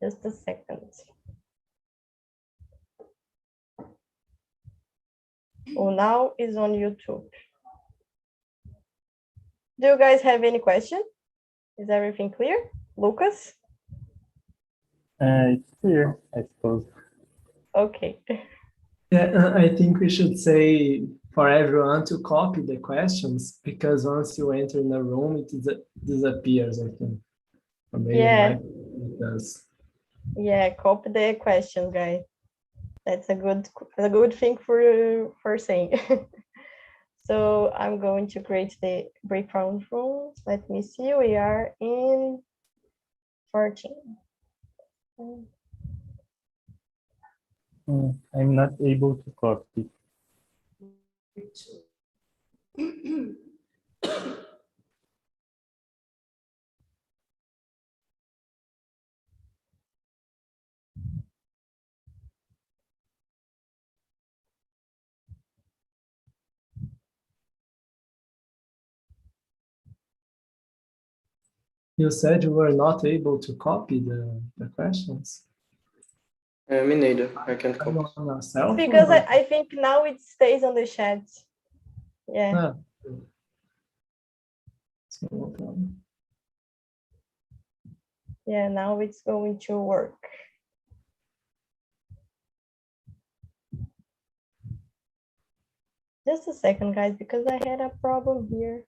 Just a second. Oh, now is on YouTube. Do you guys have any question? Is everything clear? Lucas? It's clear, I suppose. Okay. Yeah, I think we should say for everyone to copy the questions, because once you enter in a room, it disappears, I think. Or maybe Yeah. it does. Yeah, copy the question, guys. That's a good thing for saying. So I'm going to create the breakdown room. Let me see. We are in 14. I'm not able to copy. You said you were not able to copy the questions? Me neither. I can't copy. On a cell phone, Because or- I think now it stays on the chat. Yeah. Ah, so no problem. Yeah, now it's going to work. Just a second, guys, because I had a problem here.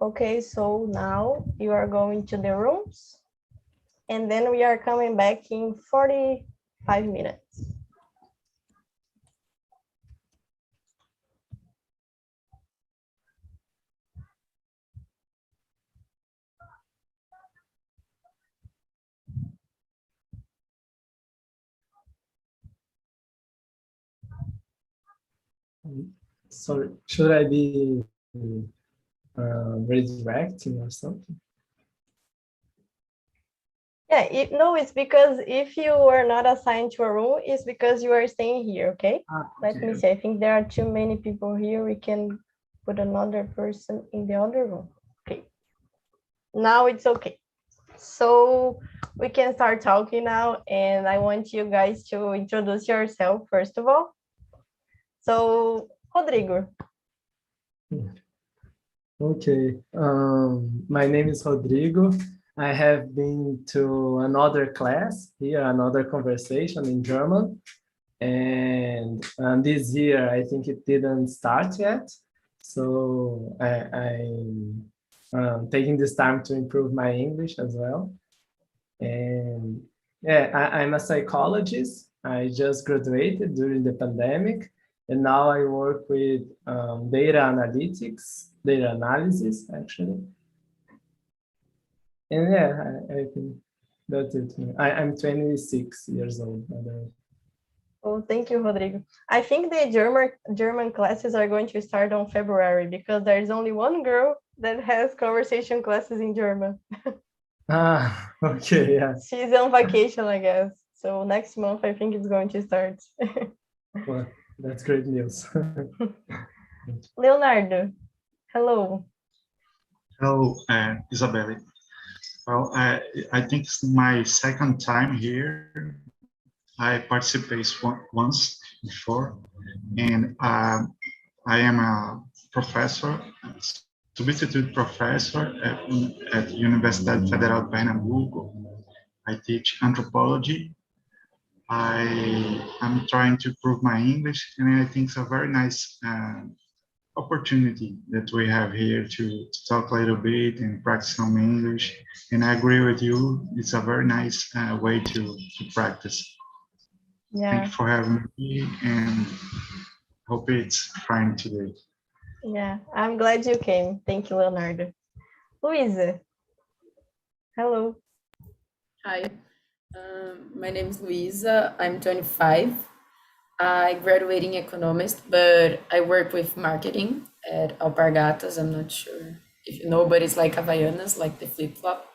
Okay, so now you are going to the rooms, and then we are coming back in 45 minutes. Sorry, should I be redirecting or something? Yeah, no, it's because if you are not assigned to a room, it's because you are staying here, okay? Let me see. I think there are too many people here. We can put another person in the other room. Okay. Now it's okay. So we can start talking now, and I want you guys to introduce yourself first of all. So, Rodrigo. Okay, my name is Rodrigo. I have been to another class here, another conversation in German. And this year, I think it didn't start yet. So I'm taking this time to improve my English as well. And yeah, I'm a psychologist. I just graduated during the pandemic. And now I work with data analytics, data analysis, actually. And yeah, I think that's it. I'm 26 years old, by the way. Oh, thank you, Rodrigo. I think the German classes are going to start on February because there's only one girl that has conversation classes in German. Ah, okay, yeah. She's on vacation, I guess. So next month, I think it's going to start. Well, that's great news. Leonardo, hello. Hello, Isabelle. Well, I think it's my second time here. I participated once before, and I am a professor, substitute professor at Universidade Federal de Pernambuco. I teach anthropology. I am trying to improve my English, and I think it's a very nice opportunity that we have here to talk a little bit and practice some English. And I agree with you. It's a very nice way to practice. Thank you for having me, and hope it's fine today. Yeah, I'm glad you came. Thank you, Leonardo. Luisa. Hello. Hi, my name is Luisa. I'm 25. I graduated in economics, but I work with marketing at Alpargatas. I'm not sure if you know, but it's like Havaianas, like the flip-flop.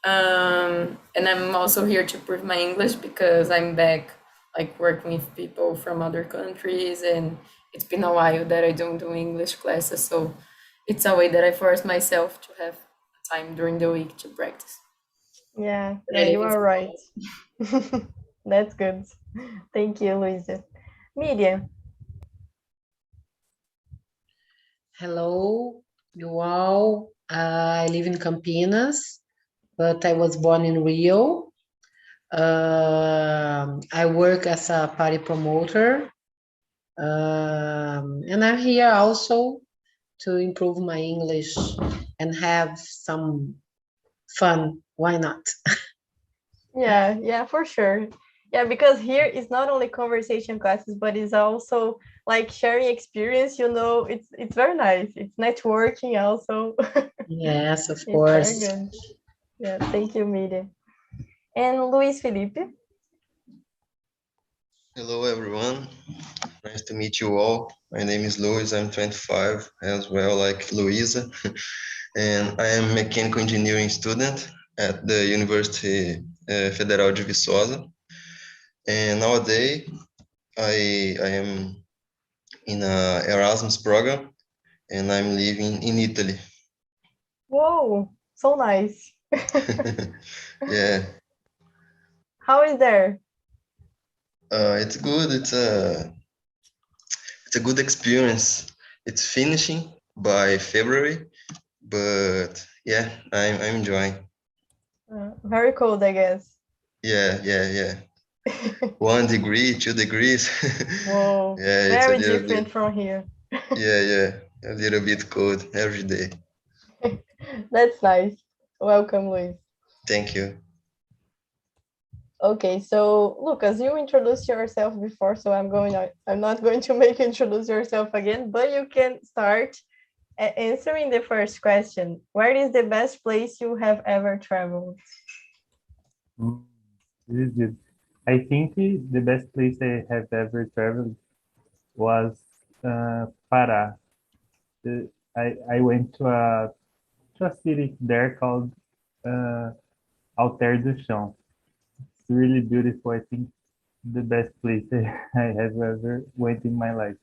And I'm also here to prove my English because I'm back like working with people from other countries, and it's been a while that I don't do English classes, so it's a way that I force myself to have time during the week to practice. Yeah, you are right. That's good. Thank you, Luisa. Miriam. Hello, you all. I live in Campinas, but I was born in Rio. I work as a party promoter, and I'm here also to improve my English and have some fun. Why not? Yeah, for sure. Yeah, because here is not only conversation classes, but it's also like sharing experience, it's very nice. It's networking also. Yes, of It's course. very good. Yeah, thank you, Miriam. And Luis Felipe. Hello, everyone. Nice to meet you all. My name is Luis. I'm 25 as well, like Luisa. And I am a mechanical engineering student at the University Federal de Viçosa. And nowadays, I am in a Erasmus program, and I'm living in Italy. Whoa, so nice. Yeah, How is there? it's good. It's a good experience. It's finishing by February, but yeah, I'm enjoying. Very cold, I guess. Yeah. 1 degree, 2 degrees. Whoa, Yeah, it's a very little different bit. from here. Yeah, a little bit cold every day. That's nice. Welcome, Luis. Thank you. Okay, so Lucas, you introduced yourself before, so I'm not going to make you introduce yourself again, but you can start answering the first question. Where is the best place you have ever traveled? This is good. I think the best place I have ever traveled was Pará. I went to a city there called Alter do Chão. It's really beautiful. I think the best place I have ever went in my life.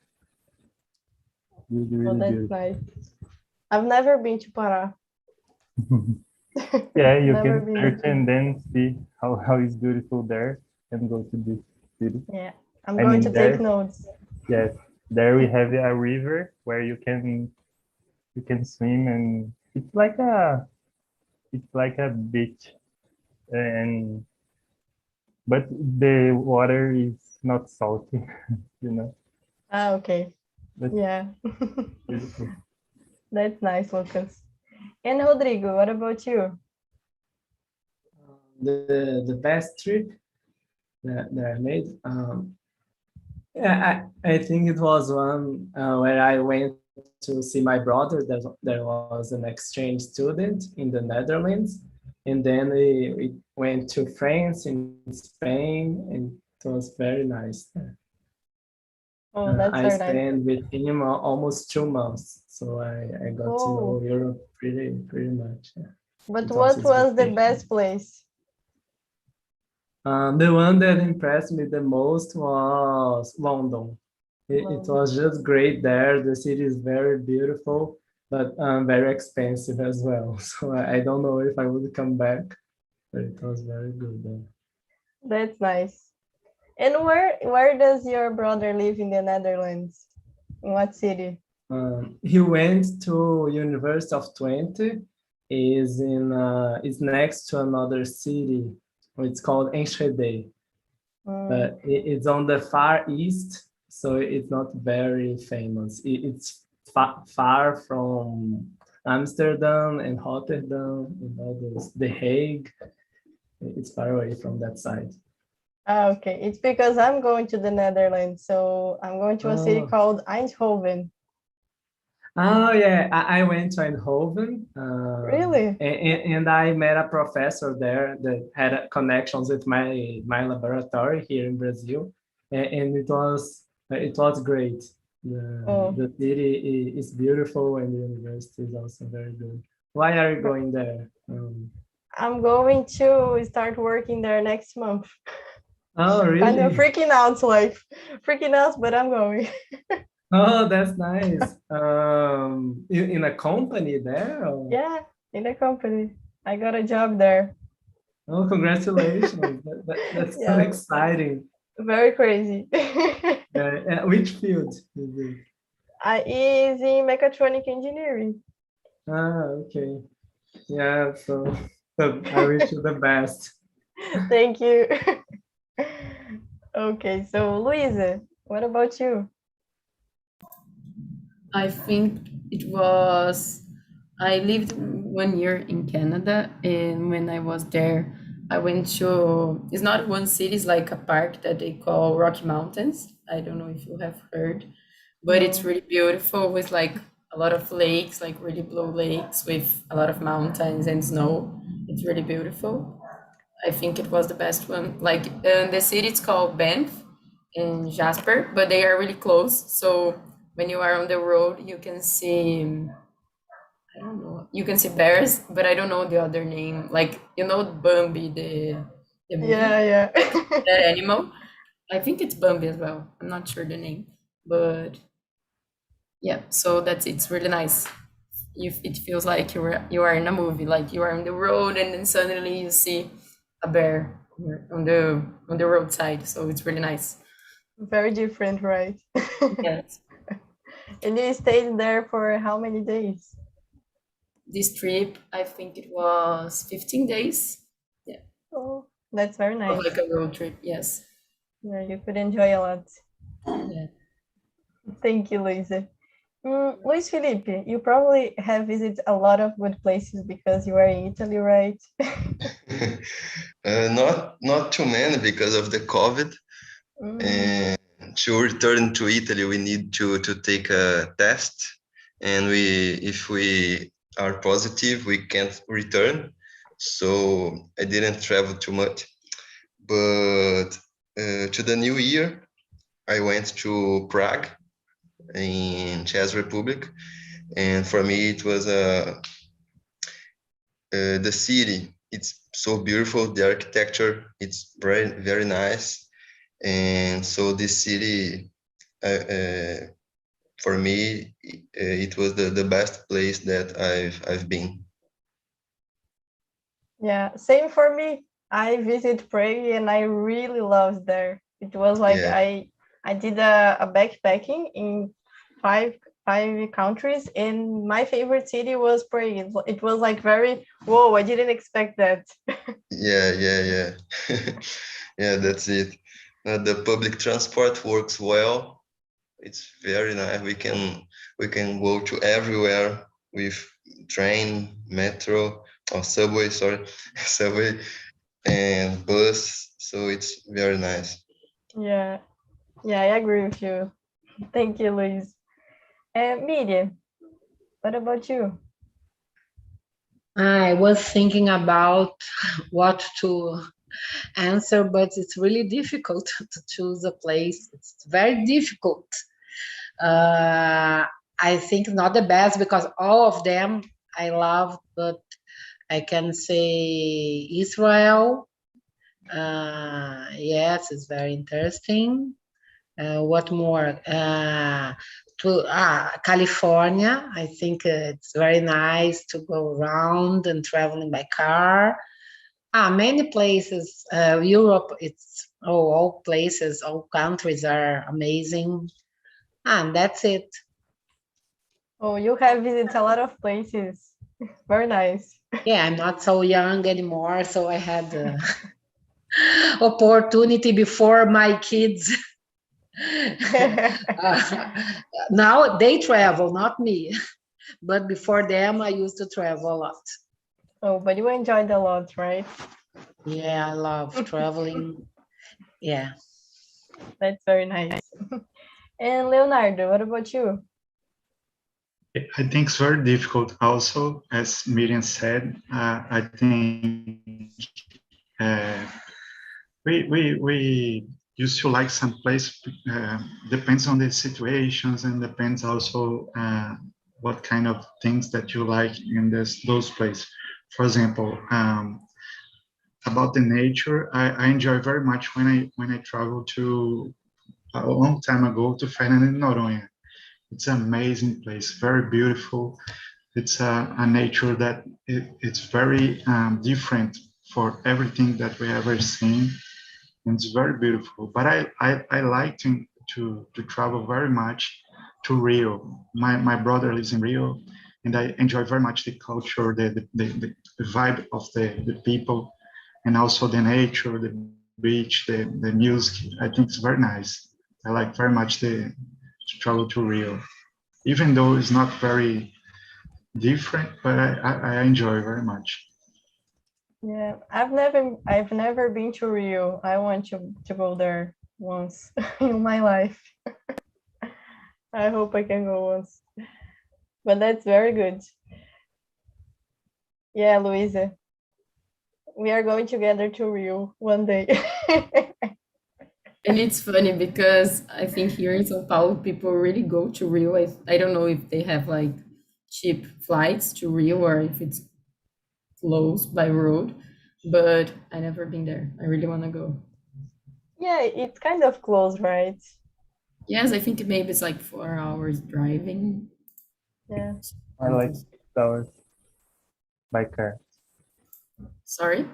Really That's beautiful. nice. I've never been to Pará. Yeah, you Never can been search there. and then see how it's beautiful there and go to this city. Yeah, I'm going to take notes. Yes, there we have a river where you can swim, and it's like a beach, and but the water is not salty, you know. Okay. That's Yeah. beautiful. That's nice, Lucas. And Rodrigo, what about you? The best trip that I made. Yeah, I think it was one where I went to see my brother. There was an exchange student in the Netherlands, and then we went to France and Spain, and it was very nice. Oh, that's I very nice. spent with him almost 2 months, so I got to know Europe pretty much. Yeah. But what was the best place? The one that impressed me the most was London. It was just great there. The city is very beautiful, but very expensive as well. So I don't know if I would come back, but it was very good there. That's nice. And where does your brother live in the Netherlands? In what city? He went to University of Twente. Is next to another city. It's called Enschede. But it's on the far east, so it's not very famous. It's far from Amsterdam and Rotterdam and all those, The Hague. It's far away from that side. Okay, it's because I'm going to the Netherlands, so I'm going to a city called Eindhoven. Oh yeah, I went to Eindhoven. Really? And I met a professor there that had connections with my laboratory here in Brazil, and it was great. The city is beautiful, and the university is also very good. Why are you going there? I'm going to start working there next month. Oh, really? Kind of freaking out, but I'm going. Oh, that's nice. In a company there? Or? Yeah, in a company. I got a job there. Oh, congratulations. That's so exciting. Very crazy. Which field is it? Is in mechatronic engineering. Okay. Yeah, so I wish you the best. Thank you. Okay, so Luisa, what about you? I think I lived 1 year in Canada, and when I was there, I went to, it's not one city, it's like a park that they call Rocky Mountains. I don't know if you have heard, but it's really beautiful with like a lot of lakes, like really blue lakes with a lot of mountains and snow. It's really beautiful. I think it was the best one. Like the city, it's called Banff and Jasper, but they are really close. So when you are on the road, you can see, I don't know, you can see bears, but I don't know the other name. Like, you know, Bambi, the movie? Yeah. That animal. I think it's Bambi as well. I'm not sure the name, but yeah. So it's really nice. It feels like you are in a movie, like you are on the road, and then suddenly you see a bear on the roadside. So it's really nice. Very different, right? Yes. And you stayed there for how many days? This trip, I think it was 15 days. Yeah. Oh, that's very nice. Like a road trip, yes. Yeah, you could enjoy a lot. Yeah. Thank you, Luisa. Luis Felipe, you probably have visited a lot of good places because you are in Italy, right? Not too many because of the COVID. And to return to Italy, we need to take a test, and if we are positive, we can't return. So I didn't travel too much. But to the new year, I went to Prague in Czech Republic, and for me it was the city. It's so beautiful. The architecture, it's very, very nice. And so this city, for me, it was the best place that I've been. Yeah, same for me. I visited Prague and I really loved there. It was like I did a backpacking in five countries, and my favorite city was Prague. It was like very, whoa, I didn't expect that. Yeah. Yeah, that's it. The public transport works well. It's very nice. We can go to everywhere with train, metro, or subway, subway and bus. So it's very nice. Yeah, I agree with you. Thank you, Luis. Miriam, what about you? I was thinking about what to answer, but it's really difficult to choose a place. It's very difficult. I think not the best because all of them I love, but I can say Israel. Yes, it's very interesting. What more? California. I think it's very nice to go around and traveling by car. Many places. Europe, it's all places, all countries are amazing. And that's it. Oh, you have visited a lot of places. Very nice. Yeah, I'm not so young anymore, so I had the opportunity before my kids Now they travel, not me. But before them, I used to travel a lot. Oh, but you enjoyed a lot, right? Yeah, I love traveling. Yeah. That's very nice. And Leonardo, what about you? I think it's very difficult also, as Miriam said. I think uh, we used to like some place, depends on the situations and depends also what kind of things that you like in those places. For example, about the nature, I enjoy very much when I travel to a long time ago to Fernando de Noronha. It's an amazing place, very beautiful. It's a nature that it's very different for everything that we ever seen. And it's very beautiful. But I like to travel very much to Rio. My brother lives in Rio, and I enjoy very much the culture, the vibe of the people, and also the nature, the beach, the music. I think it's very nice. I like very much to travel to Rio, even though it's not very different, but I enjoy very much. Yeah, I've never been to Rio. I want to go there once in my life. I hope I can go once. But that's very good. Yeah, Luisa, we are going together to Rio one day. And it's funny because I think here in São Paulo, people really go to Rio. I don't know if they have like cheap flights to Rio or if it's close by road, but I never been there. I really want to go. Yeah, it's kind of close, right? Yes, I think maybe it's like 4 hours driving. Yeah. I like 6 hours by car. Sorry?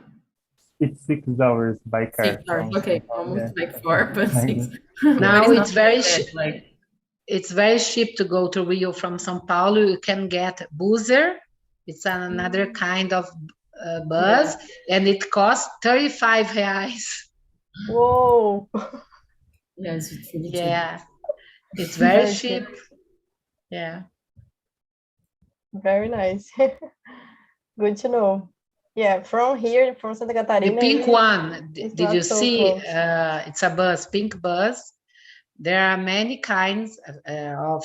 It's 6 hours by car. 6 hours. from Okay, São Paulo, almost yeah. like 4, but 6. Now But it's not very that bad, like it's very cheap to go to Rio from São Paulo. You can get buzzer. It's another kind of bus, and it costs 35 reais. Whoa. yes, it's really cheap. Yeah, it's very Very cheap. cheap. Yeah. Very nice. Good to know. Yeah, from here, from Santa The Catarina, pink one, it's did you not so see? close. It's a bus, pink bus. There are many kinds of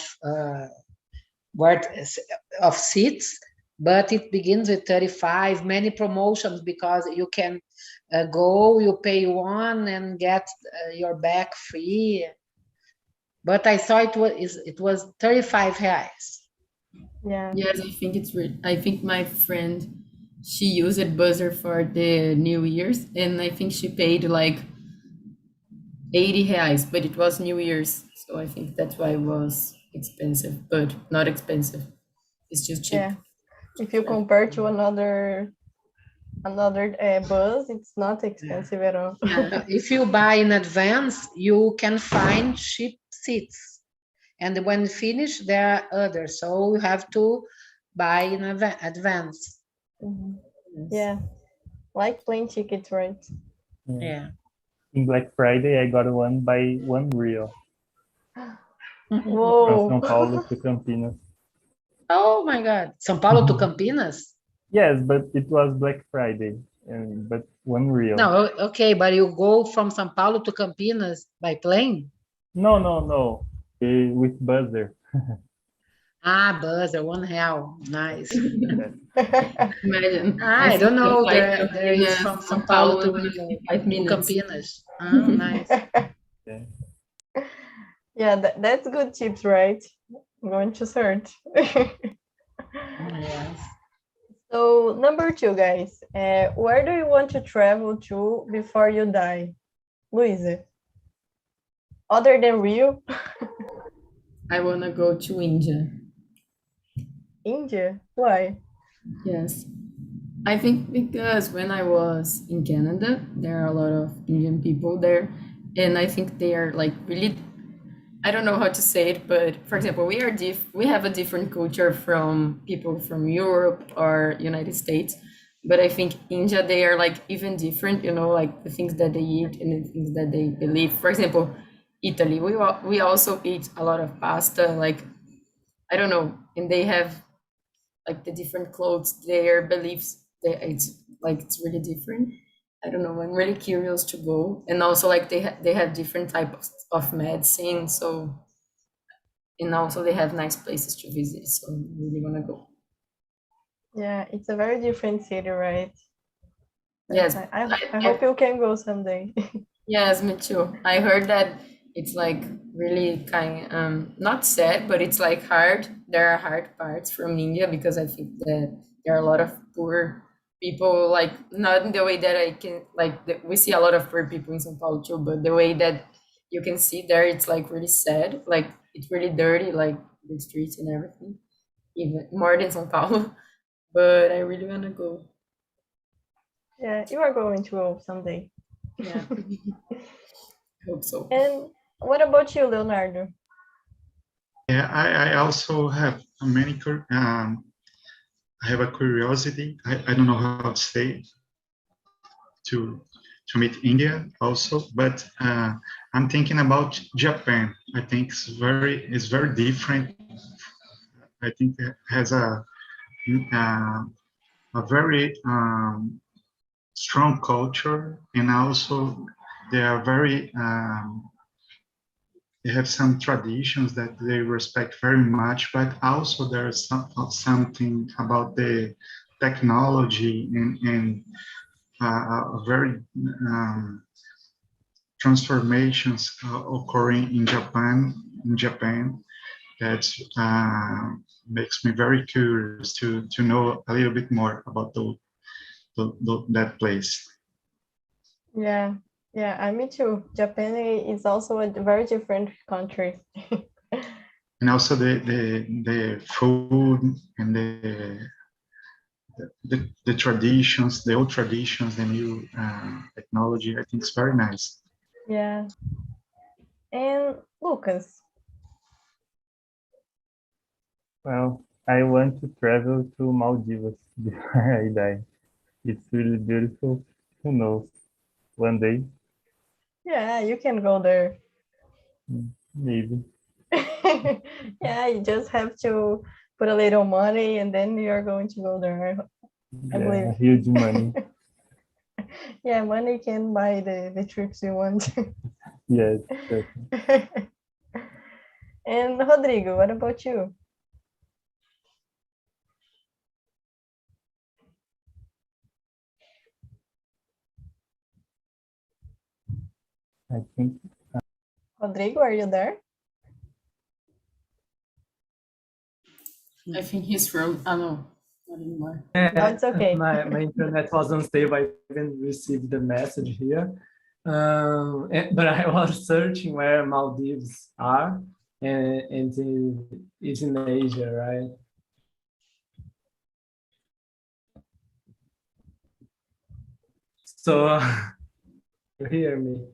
seats, but it begins with 35. Many promotions because you can go, you pay one and get your bag free. But I saw it was 35 reais. Yeah. Yes, I think I think my friend, she used buzzer for the New Year's, and I think she paid like 80 reais, but it was New Year's, so I think that's why it was expensive, but not expensive. It's just cheap. Yeah. If you compare to another bus, it's not expensive at all. Yeah. If you buy in advance, you can find cheap seats. And when finished, there are others. So you have to buy in advance. Mhm. Yes. Yeah. Like plane tickets, right? Yeah. In Black Friday, I got one by 1 real from Whoa. São Paulo to Campinas. Oh my God. São Paulo to Campinas? Yes, but it was Black Friday, but 1 real. No, okay, but you go from São Paulo to Campinas by plane? No. With buzzer. Buzzer, 1 real. Nice. Imagine. I don't know. Like There is from São Paulo to Rio, 5 to minutes. Campinas. Oh, nice. Yeah. Yeah, that's good tips, right? I'm going to search. Yes. So number 2, guys, where do you want to travel to before you die? Luisa, other than Rio? I want to go to India. India? Why? Yes. I think because when I was in Canada, there are a lot of Indian people there, and I think they are like really, I don't know how to say it, but for example, we have a different culture from people from Europe or United States, but I think India, they are like even different, like the things that they eat and the things that they believe. For example, Italy. We also eat a lot of pasta, like, I don't know, and they have like the different clothes, their beliefs, it's really different. I don't know. I'm really curious to go, and also like they have different types of medicine. So, and also they have nice places to visit. So I really wanna go. Yeah, it's a very different city, right? Yes, I hope you can go someday. yes, me too. I heard that it's like really not sad, but it's like hard. There are hard parts from India because I think that there are a lot of poor people, like not in the way that I can we see a lot of poor people in São Paulo too, but the way that you can see there, it's like really sad. Like it's really dirty, like the streets and everything, even more than São Paulo. But I really wanna go. Yeah, you are going to go someday. Yeah, hope so. And what about you, Leonardo? Yeah, I also have I have a curiosity. I don't know how to say to meet India also, but I'm thinking about Japan. I think it's very different. I think it has a very strong culture, and also they are very they have some traditions that they respect very much, but also there's something about the technology and very transformations occurring in Japan that makes me very curious to know a little bit more about that place. Yeah, yeah, me too. Japan is also a very different country. And also the food and the traditions, the old traditions, the new technology, I think it's very nice. Yeah. And Lucas? Well, I want to travel to Maldives before I die. It's really beautiful. Who knows? One day, Yeah, you can go there. maybe. Yeah, you just have to put a little money and then you're going to go there. I Yeah, believe. huge money. Yeah, money can buy the trips you want. Yes, definitely. And Rodrigo, what about you? I think Rodrigo, are you there? I think he's from, I don't know, not anymore. No, it's okay. My internet was unstable. I even received the message here. But I was searching where Maldives are, and it's in Asia, right? So you hear me?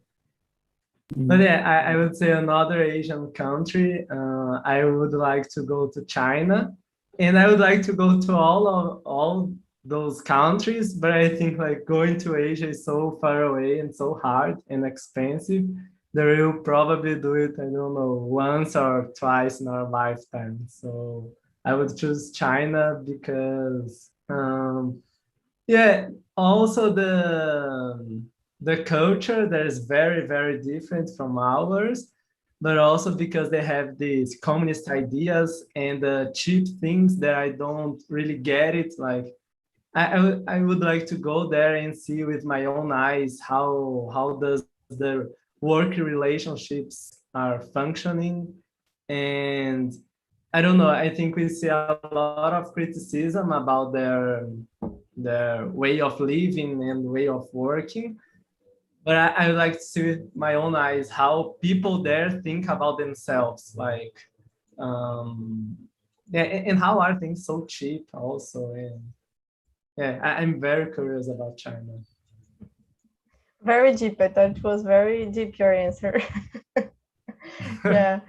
But yeah, I would say another Asian country. I would like to go to China, and I would like to go to all those countries. But I think like going to Asia is so far away and so hard and expensive that we'll probably do it, I don't know, once or twice in our lifetime. So I would choose China because yeah, also the culture that is very, very different from ours, but also because they have these communist ideas and cheap things that I don't really get it. Like I would like to go there and see with my own eyes how does the work relationships are functioning. And I don't know, I think we see a lot of criticism about their way of living and way of working. But I would like to see with my own eyes how people there think about themselves, like, yeah, and how are things so cheap also. And yeah, I'm very curious about China. Very deep. I thought it was very deep, your answer. Yeah.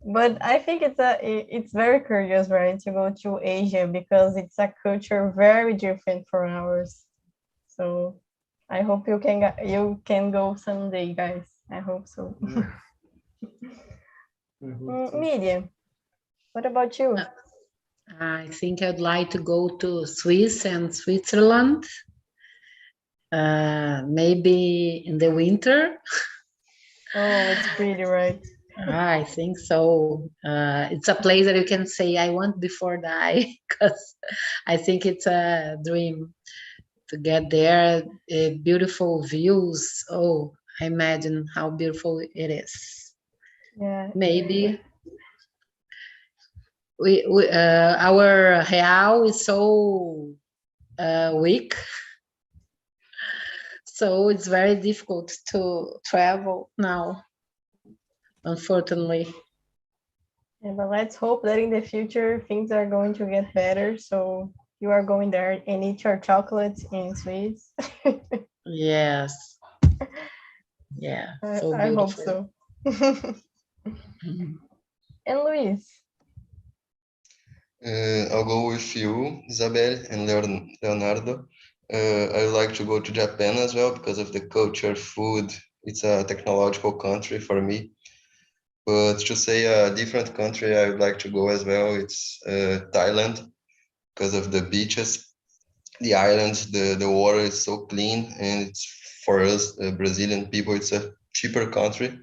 But I think it's very curious, right, to go to Asia because it's a culture very different from ours. So I hope you can go someday, guys. I hope so. I hope so. Miriam, what about you? I think I'd like to go to Swiss and Switzerland. Maybe in the winter. Oh, it's pretty, right? I think so. It's a place that you can say I want before die, because I think it's a dream to get there. Beautiful views. Oh, I imagine how beautiful it is. Yeah. Maybe our real is so weak, so it's very difficult to travel now, unfortunately. Yeah, but let's hope that in the future things are going to get better. So you are going there and eat your chocolates in Swiss. Yes. Yeah. So I hope beautiful. so. And Luis? I'll go with you, Isabel and Leonardo. I would like to go to Japan as well because of the culture, food. It's a technological country for me. But to say a different country I would like to go as well, it's Thailand because of the beaches, the islands, the water is so clean, and it's for us Brazilian people, it's a cheaper country.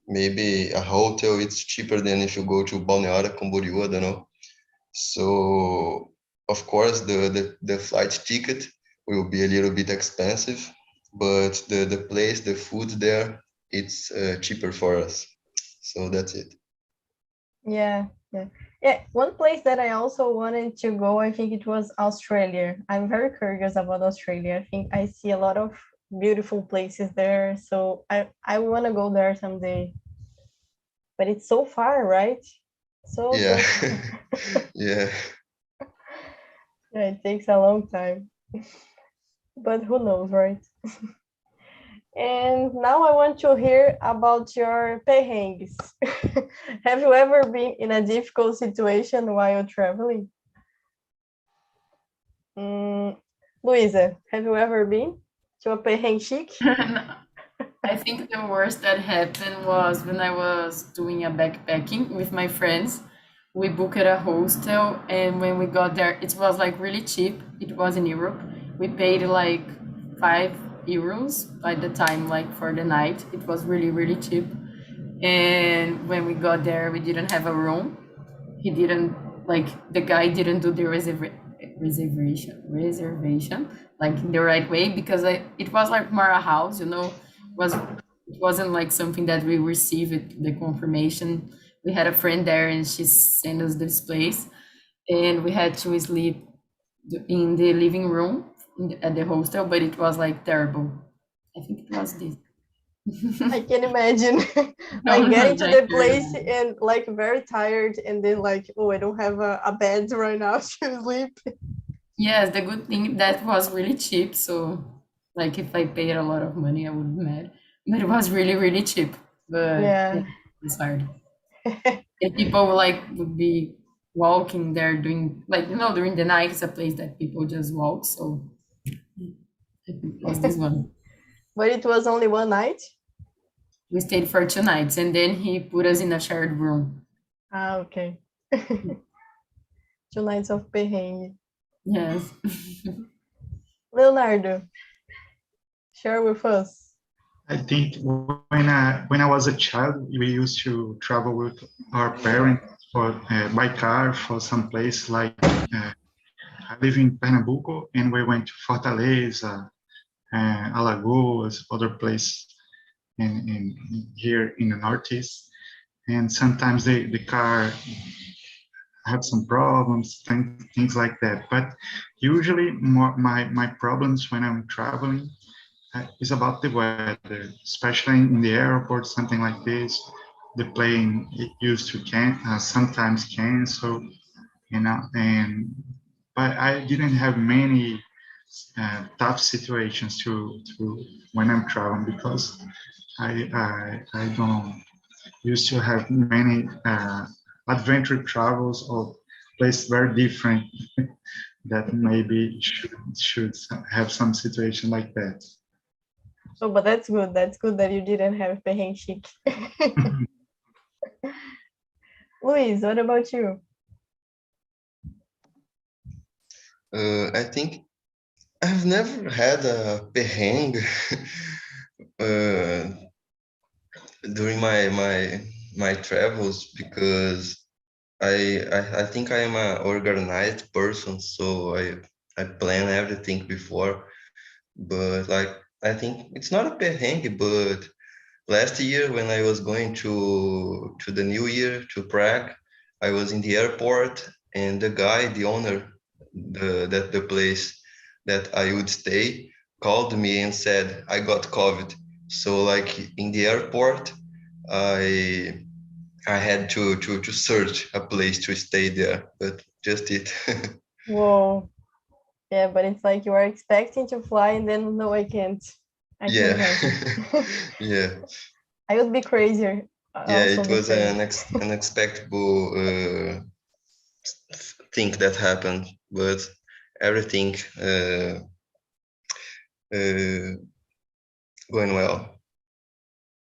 Maybe a hotel, it's cheaper than if you go to Balneário Camboriú, I don't know. So of course the flight ticket will be a little bit expensive, but the place, the food there, it's cheaper for us. So that's it. Yeah. One place that I also wanted to go, I think it was Australia. I'm very curious about Australia. I think I see a lot of beautiful places there, so I want to go there someday. But it's so far, right? So Yeah. far. Yeah. Yeah, it takes a long time. But who knows, right? And now I want to hear about your perrengues. Have you ever been in a difficult situation while traveling? Luisa, have you ever been to a perrengue chic? I think the worst that happened was when I was doing a backpacking with my friends. We booked a hostel, and when we got there, it was like really cheap. It was in Europe. We paid like €5 by the time, like for the night. It was really, really cheap. And when we got there, we didn't have a room. He didn't, like, the guy didn't do the reservation like the right way, because it was like more a house, it wasn't like something that we received the confirmation. We had a friend there and she sent us this place, and we had to sleep in the living room at the hostel, but it was like terrible. I think it was this. I can imagine. Like getting to the place and like very tired, and then like, oh, I don't have a bed right now to sleep. Yes, the good thing that was really cheap. So, like, if I paid a lot of money, I would be mad. But it was really, really cheap. But Yeah. it's hard. And people would be walking there doing during the night. It's a place that people just walk. So it was this one. But it was only one night? We stayed for 2 nights, and then he put us in a shared room. Ah, okay. 2 nights of perrengue. Yes. Leonardo, share with us. I think when I was a child, we used to travel with our parents by car for some place like I live in Pernambuco, and we went to Fortaleza, Alagoas, other place in here in the Northeast, and sometimes the car have some problems, things like that. But usually my problems when I'm traveling is about the weather, especially in the airport, something like this. The plane it used to sometimes cancel, but I didn't have many tough situations to when I'm traveling, because I don't used to have many adventure travels or places very different that maybe should have some situation like that. Oh, but that's good. That's good that you didn't have perrengue chic. Luis, what about you? I think I've never had a perrengue during my travels because I think I am an organized person, so I plan everything before. But like I think it's not a perrengue, but last year when I was going to the New Year to Prague, I was in the airport and the guy, the owner, the place that I would stay, called me and said I got COVID. So like in the airport, I I had to search a place to stay there, but just it. Whoa. Yeah, but it's like you are expecting to fly and then no, I can't. I can Yeah. imagine. Yeah. I would be crazier. Yeah, Also it be was crazy. an unexpected thing that happened, but everything uh, going well.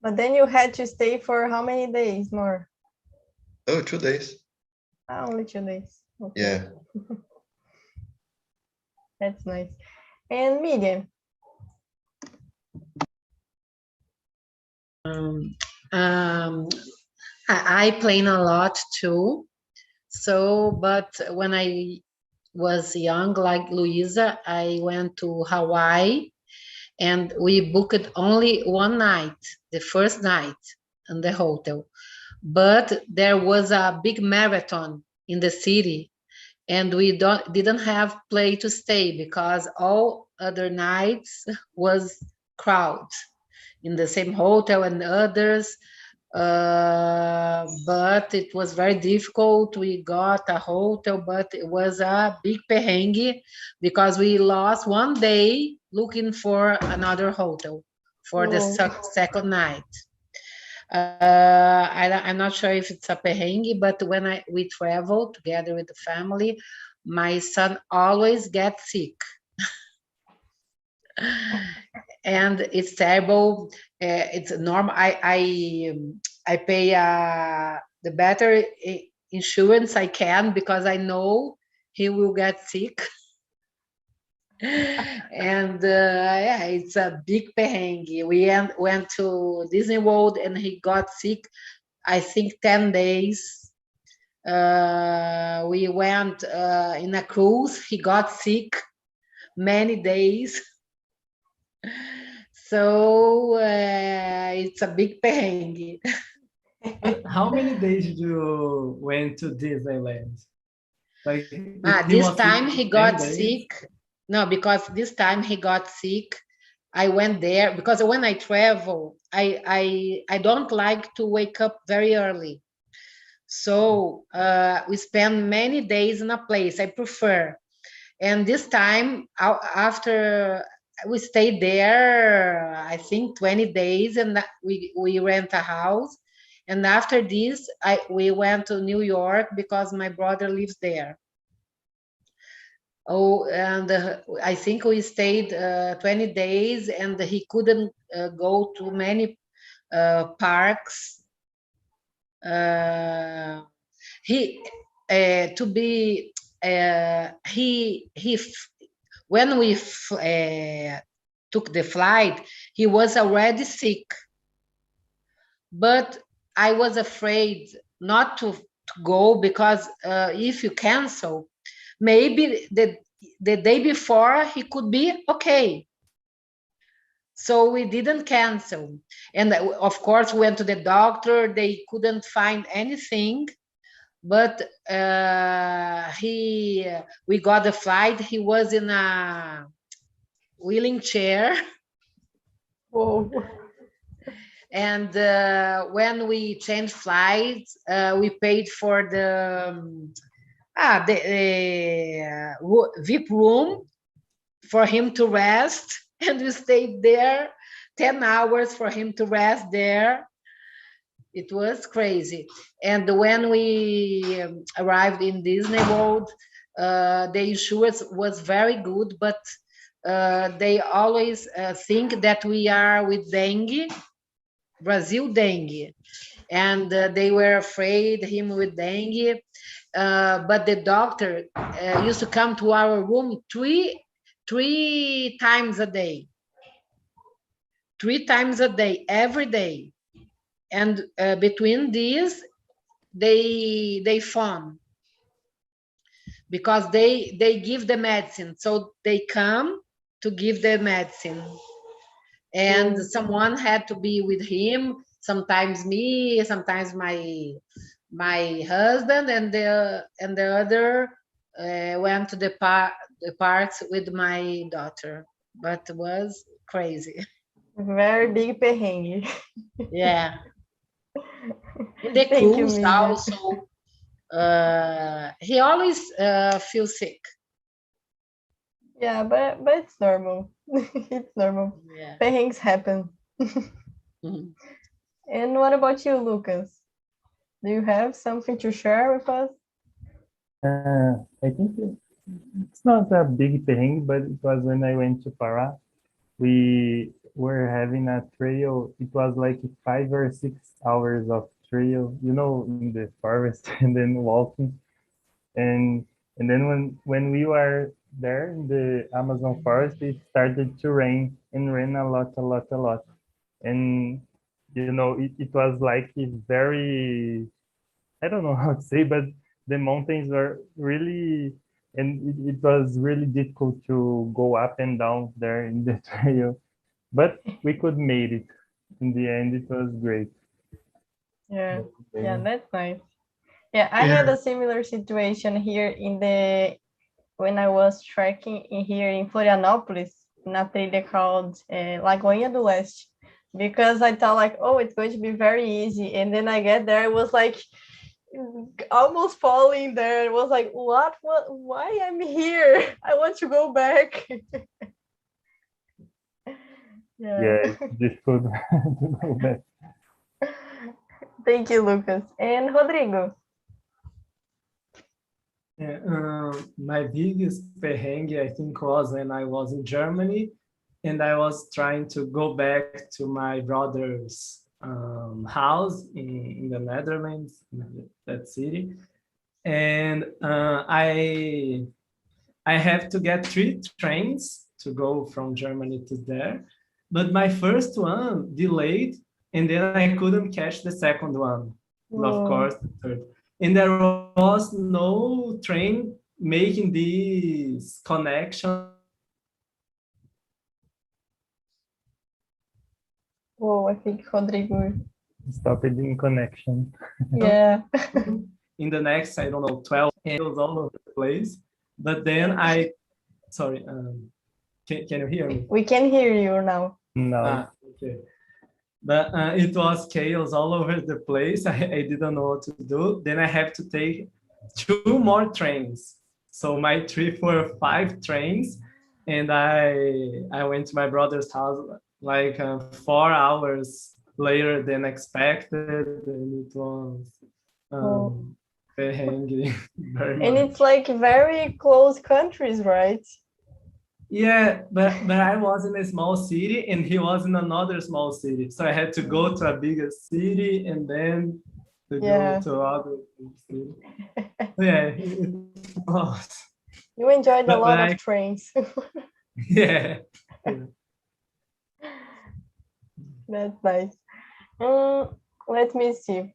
But then you had to stay for how many days more? Oh, 2 days. Only 2 days. Okay. Yeah. That's nice. And Miriam, I plan a lot too. So, but when I was young, like Luisa, I went to Hawaii and we booked only one night, the first night in the hotel. But there was a big marathon in the city and we didn't have place to stay because all other nights was crowd in the same hotel and others. But it was very difficult. We got a hotel, but it was a big perrengue because we lost one day looking for another hotel for the second night. I'm not sure if it's a perrengue, but when we travel together with the family, my son always gets sick. And it's terrible. It's normal. I pay the better insurance I can because I know he will get sick. And yeah, it's a big perrengue. We went to Disney World and he got sick, I think 10 days. We went in a cruise, he got sick many days. So it's a big perrengue. But how many days did you went to Disneyland? Like this time he got sick. No, because this time he got sick. I went there because when I travel, I don't like to wake up very early. So we spend many days in a place. I prefer. And this time, after we stayed there, I think 20 days, and we rent a house. And after this, we went to New York because my brother lives there. Oh, and I think we stayed 20 days, and he couldn't go to many parks. When we took the flight, he was already sick. But I was afraid not to go because if you cancel, maybe the day before he could be okay. So we didn't cancel. And of course, we went to the doctor. They couldn't find anything. But we got the flight. He was in a wheeling chair. Whoa. And when we changed flights, we paid for the VIP room for him to rest. And we stayed there 10 hours for him to rest there. It was crazy. And when we arrived in Disney World, the insurance was very good, but they always think that we are with dengue, Brazil dengue, and they were afraid him with dengue. But the doctor used to come to our room three times a day, every day. And between these, they phone, because they give the medicine. So they come to give the medicine. And someone had to be with him, sometimes me, sometimes my husband, and the other went to the parks with my daughter. But it was crazy. Very big perrengue. Yeah. In the Thank you, cruise Mia. also, he always feels sick. Yeah, but it's normal. It's normal. Yeah. Perrengues happen. Mhm. And what about you, Lucas? Do you have something to share with us? I think it's not a big thing, but it was when I went to Pará. We were having a trail. It was like 5 or 6 hours of trail, in the forest and then walking. And then when we were there in the Amazon forest, it started to rain and rain a lot. And it was like a very, I don't know how to say, but the mountains were really, and it was really difficult to go up and down there in the trail, but we could made it. In the end, it was great. Yeah, that's nice. Yeah, I had a similar situation here when I was trekking here in Florianópolis, in a trilha called Lagoinha do Leste, because I thought like, oh, it's going to be very easy. And then I get there, it was like almost falling there. It was like, what, why I'm here? I want to go back. Yeah, it's difficult to go back. Thank you, Lucas. And Rodrigo? My biggest perrengue, I think, was when I was in Germany and I was trying to go back to my brother's house in the Netherlands, in that city. And I have to get 3 trains to go from Germany to there. But my first one delayed, and then I couldn't catch the second one. And of course, the third. And there was no train making this connection. Oh, I think Rodrigo stopped in connection. Yeah. In the next, I don't know, 12 angles all over the place. But then sorry, can you hear me? We can hear you now. No. Okay. But it was chaos all over the place. I didn't know what to do. Then I have to take 2 more trains. So my trip were 5 trains. And I went to my brother's house like 4 hours later than expected. And it was perrengue very much. And it's like very close countries, right? Yeah, but I was in a small city and he was in another small city. So I had to go to a bigger city and then to go to other city. Yeah, it was. You enjoyed a lot of trains. Yeah. That's nice. Let me see.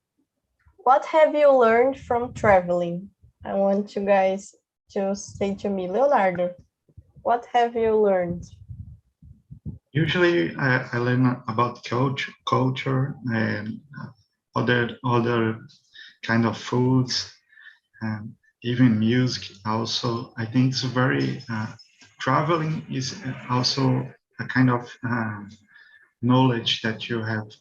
What have you learned from traveling? I want you guys to say to me, Leonardo, what have you learned? Usually I learn about culture and other kind of foods and even music also. I think it's very, traveling is also a kind of knowledge that you have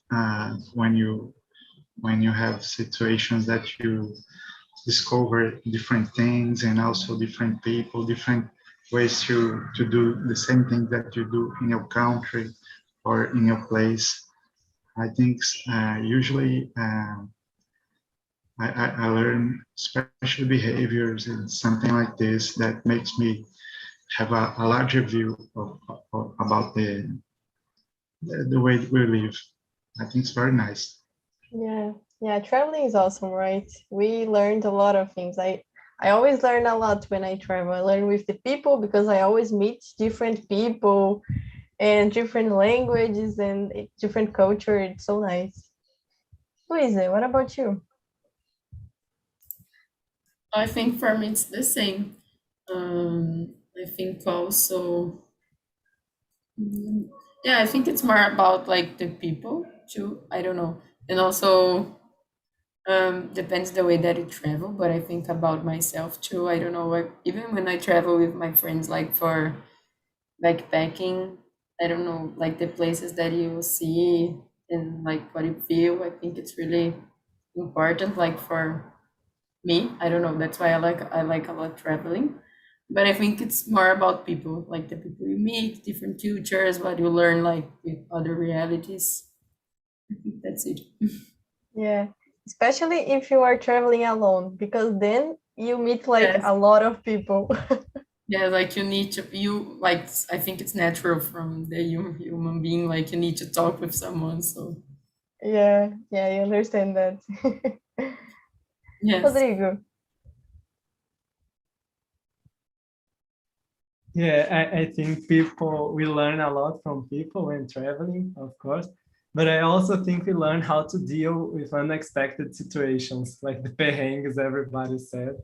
when you have situations that you discover different things and also different people, different ways to do the same thing that you do in your country or in your place. I think usually I learn special behaviors and something like this that makes me have a larger view about the way we live. I think it's very nice. Yeah, traveling is awesome, right? We learned a lot of things. I always learn a lot when I travel. I learn with the people because I always meet different people and different languages and different culture. It's so nice. Luisa, what about you? I think for me it's the same. I think also, yeah, I think it's more about like the people too. I don't know, and also depends the way that you travel. But I think about myself too. I don't know, like even when I travel with my friends, like for backpacking, I don't know, like the places that you see and like what you feel. I think it's really important, like for me. I don't know. That's why I like a lot traveling. But I think it's more about people, like the people you meet, different cultures, what you learn like with other realities. I think that's it. Yeah, especially if you are traveling alone, because then you meet like Yes. a lot of people. Yeah, like you need to you like I think it's natural from the human being, like you need to talk with someone. So Yeah, I understand that. yes. Rodrigo. Yeah, I think we learn a lot from people when traveling, of course. But I also think we learn how to deal with unexpected situations, like the perrengues everybody said.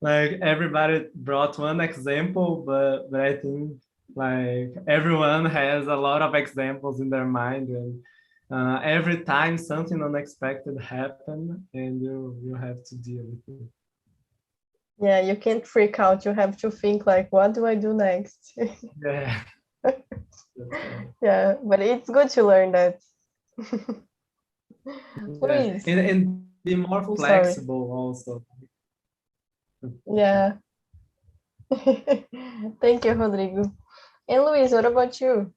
Like everybody brought one example, but I think like everyone has a lot of examples in their mind, and every time something unexpected happen, and you have to deal with it. Yeah, you can't freak out. You have to think like, what do I do next? Yeah. Yeah, but it's good to learn that. Yeah. Luis. And be more Oh, sorry. flexible also. Yeah. Thank you, Rodrigo. And Luis, what about you?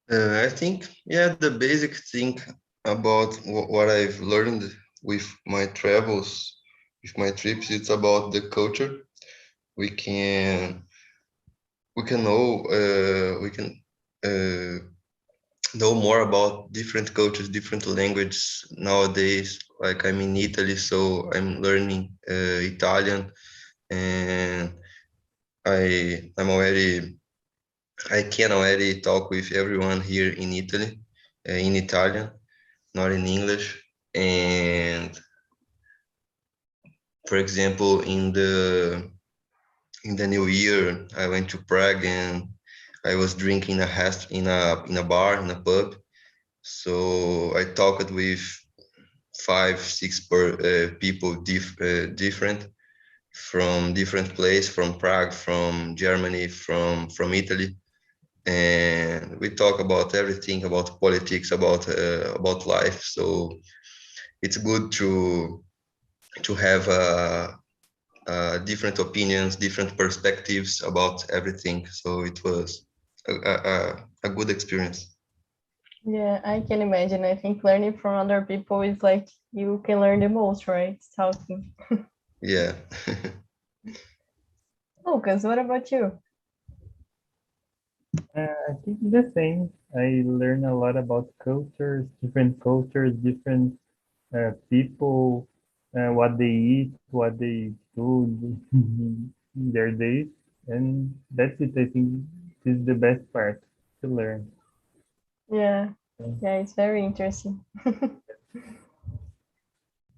I think, yeah, the basic thing about what I've learned with my travels, with my trips, it's about the culture. We can know more about different cultures, different languages nowadays. Like I'm in Italy, so I'm learning Italian, and I'm already I can already talk with everyone here in Italy, in Italian, not in English. And for example, in the new year, I went to Prague and I was drinking in a bar, in a pub. So I talked with 5, 6 people different from different place, from Prague, from Germany, from Italy, and we talk about everything, about politics, about life. So it's good to have different opinions, different perspectives about everything. So it was a good experience. Yeah, I can imagine. I think learning from other people is like you can learn the most, right? Talking. Yeah. Lucas, what about you? I think the same. I learn a lot about cultures, different people, what they eat, what they do in their days, and that's it. I think this is the best part to learn. Yeah, it's very interesting.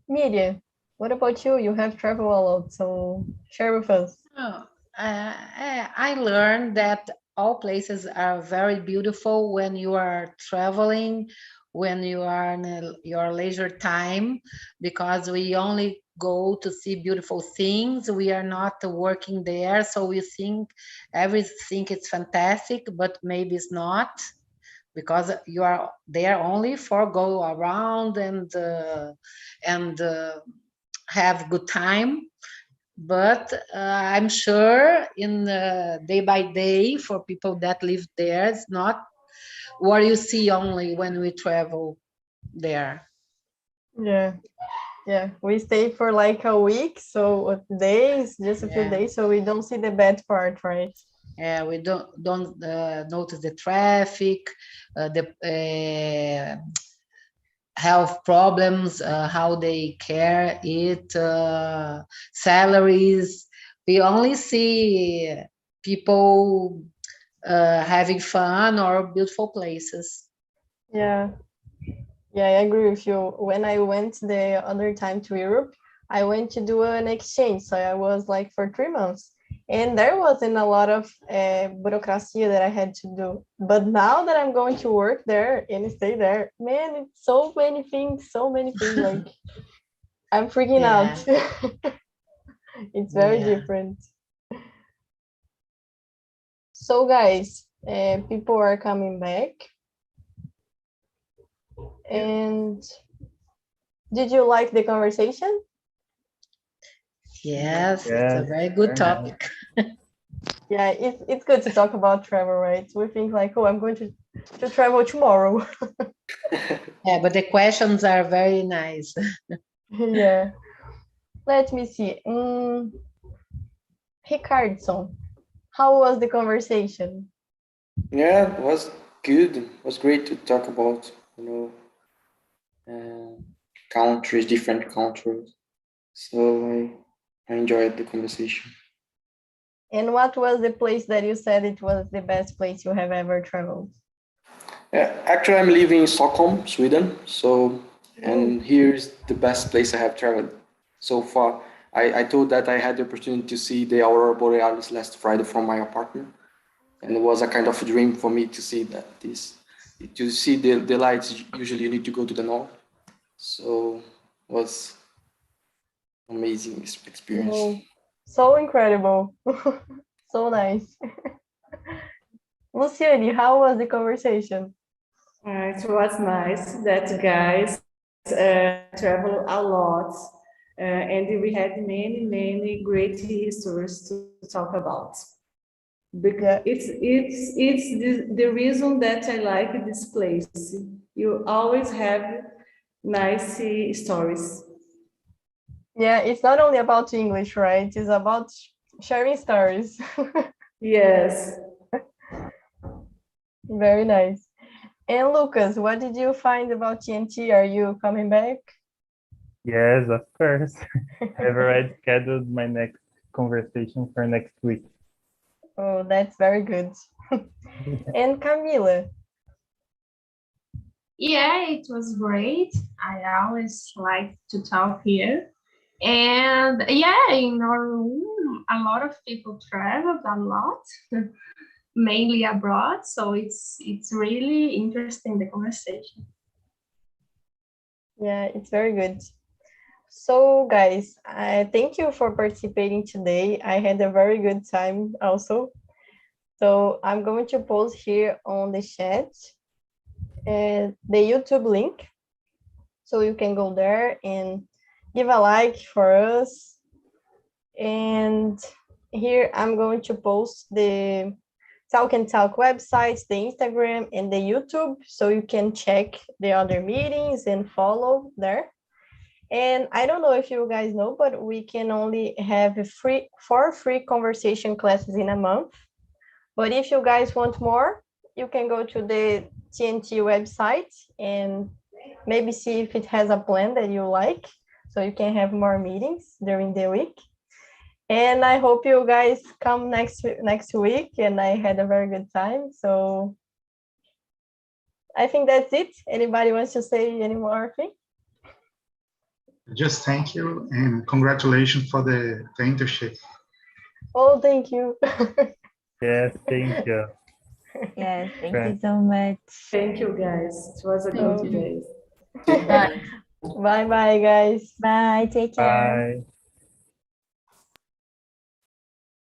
Miriam, what about you? You have traveled a lot, so share with us. Oh, I learned that all places are very beautiful when you are traveling, when you are in your leisure time, because we only go to see beautiful things. We are not working there, so we think everything is fantastic, but maybe it's not, because you are there only for go around and have good time. But I'm sure in day by day, for people that live there, it's not what you see only when we travel there. Yeah, Yeah, we stay for like a week, so days, just a few days, so we don't see the bad part, right? Yeah, we don't notice the traffic, the health problems, how they care it, salaries. We only see people having fun or beautiful places. Yeah. Yeah, I agree with you. When I went the other time to Europe, I went to do an exchange. So I was like for 3 months. And there wasn't a lot of bureaucracy that I had to do. But now that I'm going to work there and stay there, man, it's so many things. Like I'm freaking out. It's very different. So guys, people are coming back. And did you like the conversation? Yes, it's a very good topic. Yeah, it's good to talk about travel, right? We think like, oh, I'm going to travel tomorrow. Yeah, but the questions are very nice. Yeah. Let me see. Ricardo, how was the conversation? Yeah, it was good. It was great to talk about, countries, different countries. So I enjoyed the conversation. And what was the place that you said it was the best place you have ever traveled? Actually, I'm living in Stockholm, Sweden. And here's the best place I have traveled so far. I thought that I had the opportunity to see the Aurora Borealis last Friday from my apartment. And it was a kind of a dream for me to see to see the lights. Usually you need to go to the north. So it was amazing experience. Oh, so incredible. So nice. Luciani, how was the conversation? It was nice that guys travel a lot, and we had many great histories to talk about. Because it's the reason that I like this place. You always have nice stories. Yeah, it's not only about English, right? It's about sharing stories. Yes. Very nice. And Lucas, what did you find about TNT? Are you coming back? Yes, of course. I've already scheduled my next conversation for next week. Oh, that's very good. And Camila? Yeah, it was great. I always like to talk here. And yeah, in our room, a lot of people traveled a lot, mainly abroad. So it's really interesting, the conversation. Yeah, it's very good. So guys, I thank you for participating today. I had a very good time also. So I'm going to post here on the chat the YouTube link. So you can go there and give a like for us. And here I'm going to post the TALKNTALK websites, the Instagram and the YouTube, so you can check the other meetings and follow there. And I don't know if you guys know, but we can only have 4 free conversation classes in a month. But if you guys want more, you can go to the TNT website and maybe see if it has a plan that you like, so you can have more meetings during the week. And I hope you guys come next week, and I had a very good time. So I think that's it. Anybody wants to say any more thing? Just thank you and congratulations for the internship. Oh, thank you. Yes, thank you. Yes, thank you so much. Thank you, guys. It was a good day. Bye, guys. Bye, take care. Bye.